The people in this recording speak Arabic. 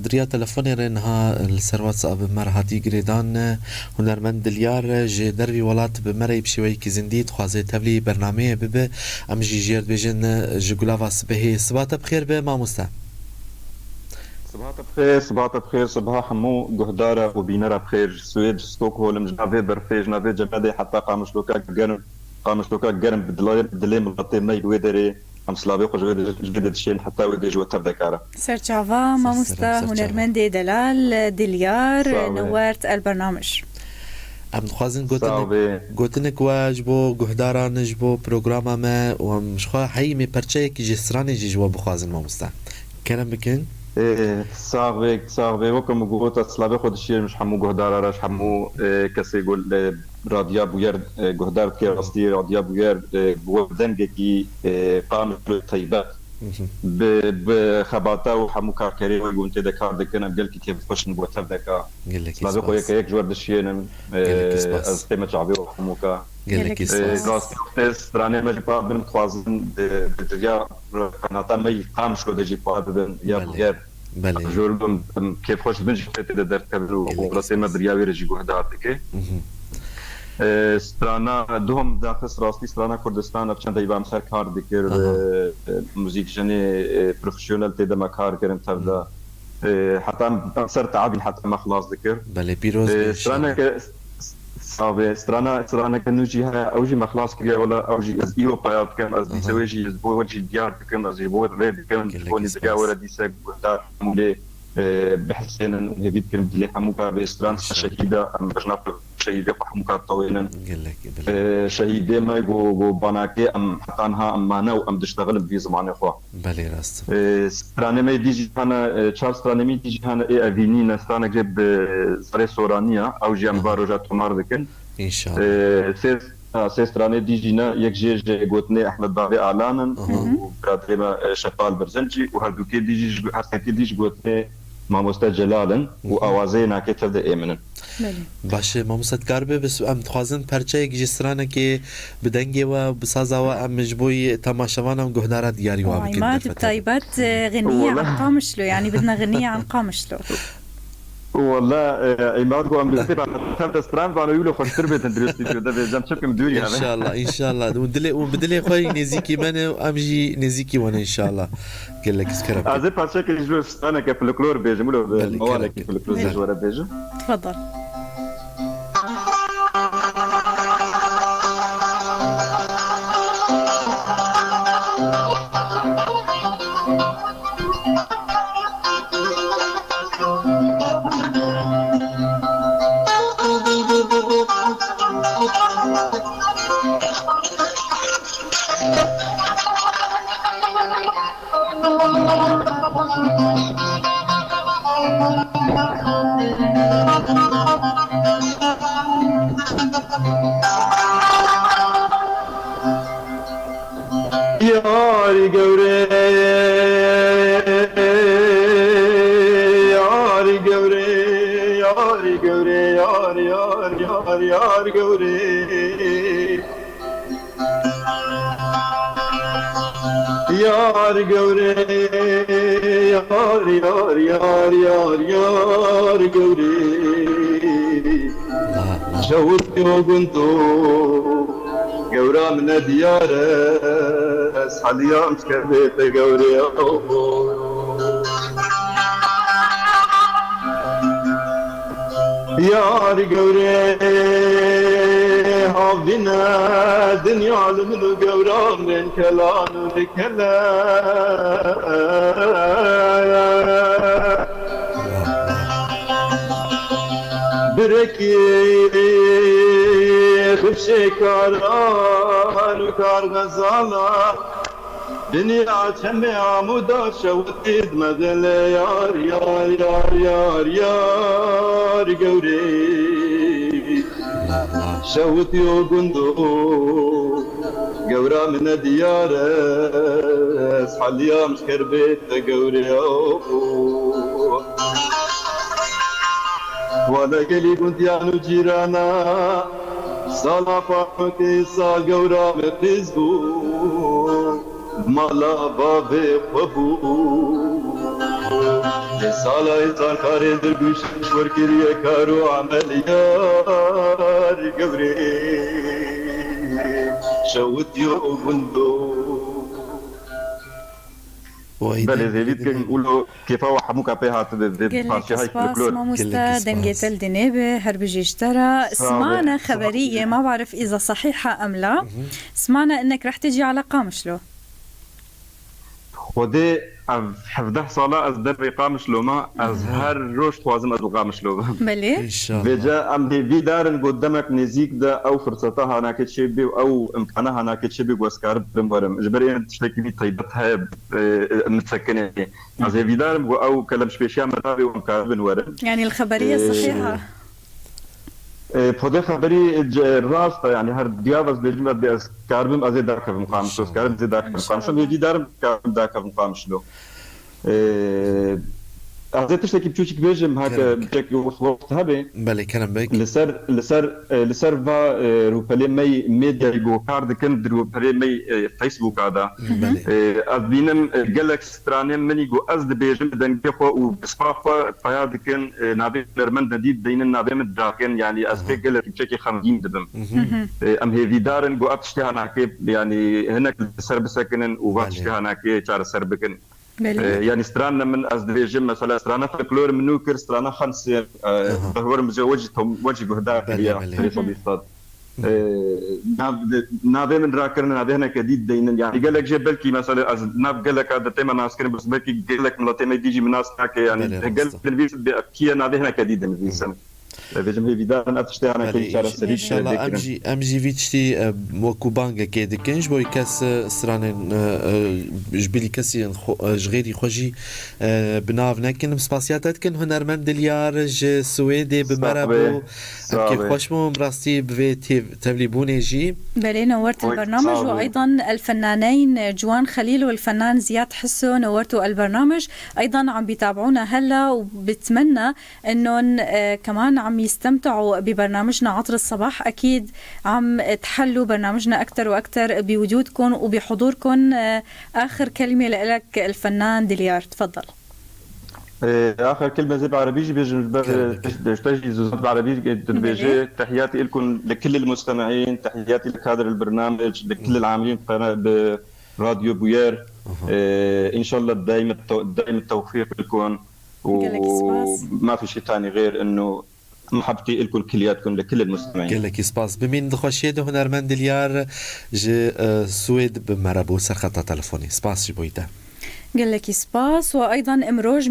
دریا تلفونی رنها السروات اب مرهاتی گریدان هنرمند دلیار جه دروی ولات به مری بشوی کی زندید خوازه تبلی برنامه ببه ام جی جرد بجن جگولا واس به صباح بخیر به ماموستا صباح بخير صباح بخير صباح حمو جهدارة وبينرة بخير سويد ستوكهولم جنافي برفي جنافي جمادي حتى قامشلوكا جرم بدلي مغطي مي ويدري ام سلابي خو جويد الشين حتى ويدي جو تبدكارة سرچاوا ماموستا هنرمند دلال دلیار نورت البرنامج ام خوازن گوتنک واجبو گهدارانج بو برنامه ما و مش خوا حي می پرچه کی جسرانی جوا بخوازن ماموستا كلام بكن صاغبي وكم قوت سلابي خود الشيء مش حمو جهدار راش حمو كسي يقول راديا بوير جهدار كي قصدي راديا بوير بودن كي قام طيبات بخباطه وحمو كاركري ويقول انت ذكر دكنا قال كي كيف خوش نبغى تبدك سلابي خويا كيك جورد الشيء استمع شعبي وحموكا قال لك راست استرانه مجبا بن خوازن بدريا قناطا ما قام شو دجي بابن يا بغير بله جوربم كيف خوش بنج فت در تبرو وبرسي ما دريا ويرجي جهدار دكه استرانا دوم داخل راستی استرانا کردستان افچند ایبام سر کار دکر موزیک جنی پروفیشنال تیدا ما کار کرن تبدا حتى سر تعبين حتى ما خلاص ذكر بله بيروز استرانا كانوا جيها اوجي ما خلاص كريا ولا اوجي ازيو بايات كان ازي سويجي زبو وجي ديار كان ازي بو ريد كان بوني دكا ولا دي سك ودا مولي بحسين هبيت كلمه اللي حموكا باستران شهيده ام بجناب شهيده حموكا طويلا شهيده ما جو بناكي ام حطانها ام انا وام تشتغل بفيز معني اخوا بله راست استرانه ما ديجي انا تشارلز استرانه مي ديجي انا اي افيني استرانه جيب زري سورانيا او جي ام باروجات ماردكن ان شاء الله سيستراني ديجينا يكجيج قوتني احمد بابي اعلانا وبرادريما شفال برزنجي وهردوكي ديجي حسنتي ديجي قوتني ماموستا جلالا واوازينا كتب ايمن باشه ماموستا کاربه بس ام خوازن پرچه جسرانه که بدنگه و بسازا و ام مجبوی تماشاوانم گهدارا دیاری و بکن عماد الطيبات غنية عن قامشلو يعني بدنا غنية عن قامشلو والله عماد قام بيصير ثلاث استران بانو يقولوا خوش تربية درستي ده بيزم شبكة مدوري ان شاء الله ان شاء الله وبدلي خوي نزيكي من وامجي نزيكي وانا ان شاء الله قال لك اسكرب ازي باشكل يجوا استانا كيف الكلور بيجي مولو موالك كيف الكلور جوار بيجي تفضل ياري قوري ياري قوري ياري قوري ياري ياري ياري ياري قوري ياري قوري ياري ياري ياري ياري ياري قوري شوت وقنتو قورا من ديارة اسحل يوم سكبت قوري ياري قوري هاوينا دنيا علم قورا من كلام بكلا بركي خبشي كاران وكار غزالا دنيا تشمي عمودا شوتيد مدل يار يار يار يار يار قوري شوتي وقندو قورا من ديار اسحل يوم شكربيت قوري ولا قلي كنت يعنو جيرانا سالا فاقتي سال قورا بقزبو مالا بابي خبو سالا إنسان كاري درقوش مشور كريه كارو عمليار قبري شوت يو بندو بله زيليت كي نقولوا كيف هو حموك بها بارشي هاي الفلكلور ماموستا دنجت الدنيبه هربجيشترا. سمعنا خبريه ما بعرف اذا صحيحه ام لا، سمعنا انك رح تجي على قامشلو. ودي حفظه صلاة از در قامش لو ما از هر روش خوازم از قامش لو بله ان شاء الله بيجا ام في دارن قدامك نزيك ده او فرصتها هناك تشبي او امكانها هناك تشبي واسكار بمبرم جبرين تشتكي لي طيبتها متسكنه از في دارن او كلام سبيشال متابي وامكان بنورم يعني الخبريه صحيحه. بده خبري الراس يعني هر ديابز بيجمع بس كاربم از دار كم قامش لو كارب زي دار كم قامش لو في دارن كارب دار كم قامش لو از تشتكي بتشوك بيجم هكا بشك وقت هبه بله كلام بك لسر فا روبلي مي ميديا جو كارد كن روبلي مي فيسبوك هذا از بينم جالكس ترانم مني جو از بيجم دنجفو وبصفافا فياد كن نابي نرمند نديد بين نابي مدراكن يعني از بيجل بشكي 50 دبم ام هي فيدارن جو ابشتها ناكيب يعني هناك سر بسكنن وباشتها ناكي چار سر بكن يعني استرانا من أزدريجم مثلا استرانا فلكلور منوكر استرانا خمسة بهور مزوجتهم وجه هداك يا صديقات نابي من راكرنا نابي هنا كديد دينن يعني قال لك جبل كي مثلا از ناب قال لك هذا تيما ناس كان بس بلكي قال لك ملاتي ما يجي من ناس يعني قال الفيس بكيه نابي هنا كديد من السنه بيجم هي بدانا اتشتانا كل شهر سريع ان شاء الله امجي فيتشتي وكوبانغا كيد كنج بوي كاس سران جبلي كاسي جغيري خوجي بناف نكن سباسياتات كن هنرمند ديارج سويدي بمربو كيف خوشمو براستي بفي تبليبوني جي بلي نورت البرنامج وايضا الفنانين جوان خليل والفنان زياد حسو نورتوا البرنامج ايضا عم بيتابعونا هلا وبتمنى انهم كمان عم يستمتعوا ببرنامجنا عطر الصباح. أكيد عم تحلوا برنامجنا أكتر وأكتر بوجودكم وبحضوركم. آخر كلمة لك الفنان دليار، تفضل. آخر كلمة زي بعربيجي بيجي زوزات بعربيجي بيجي تحياتي لكم لكل المستمعين، تحياتي لكادر البرنامج، لكل العاملين براديو بوير. إن شاء الله دائما التوفيق لكم وما في شيء ثاني غير إنه محبتي لكم كلياتكم لكل المستمعين. قال لك سباس بمين دخوشيد هنرمند ديار جي سويد بمربو سرخطة تلفوني سباس جبويته. قال لك سباس. وأيضا امروج